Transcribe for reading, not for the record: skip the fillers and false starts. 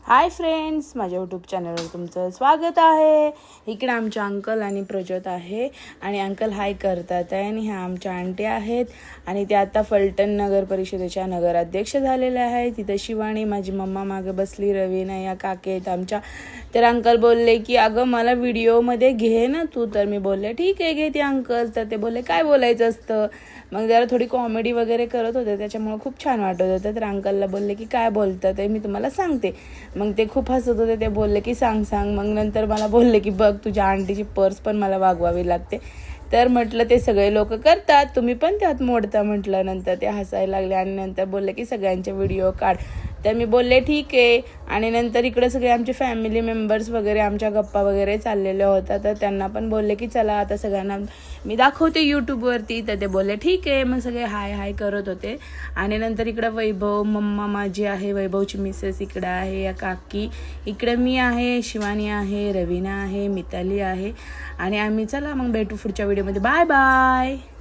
Hi friends, माझ्या YouTube चॅनलवर तुमचं स्वागत आहे। इकडे आमचे अंकल आणि प्रज्योत आहे आणि अंकल हाय करतात आहे आणि ह्या आमच्या आंटी आहेत आणि ते आता फलटण नगर परिषदेच्या नगराध्यक्ष झालेल्या आहेत। तिथे शिवानी माझी मम्मा मागे बसली, रवीना या काकी आहेत आमच्या। तर अंकल बोलले की अगं मला व्हिडिओमध्ये घे ना तू। तर मी बोलले ठीक आहे घेते अंकल। तर ते बोलले काय बोलायचं असतं। मग जरा थोडी कॉमेडी वगैरे करत होते, त्याच्यामुळे खूप छान वाटत होतं। तर अंकलला बोलले की काय बोलतात ते मी तुम्हाला सांगते। मग ते खूप हसत होते, ते बोलले की सांग सांग। मग नंतर मला बोलले की बघ तुझ्या आंटीची पर्स पण मला वागवावी लागते। तर म्हटलं ते सगळे लोक करतात, तुम्ही पण त्यात मोडता म्हटलं। नंतर ते हसायला लागले आणि नंतर बोलले की सगळ्यांचे व्हिडिओ काढ। तर मी बोलले ठीक आहे। आणि नंतर इकडे सगळे आमचे फॅमिली मेंबर्स वगैरे आमच्या गप्पा वगैरे चाललेल्या होत्या, तर त्यांना पण बोलले की चला आता सगळ्यांना मी दाखवते यूट्यूबवरती। तर ते बोलले ठीक आहे। मग सगळे हाय हाय करत होते आणि नंतर इकडं वैभव मम्मा माझी आहे, वैभवची मिसेस इकडं आहे, या काकी इकडे, मी आहे, शिवानी आहे, रवीना आहे, मिताली आहे आणि आम्ही चला मग भेटू पुढच्या व्हिडिओमध्ये। Bye bye.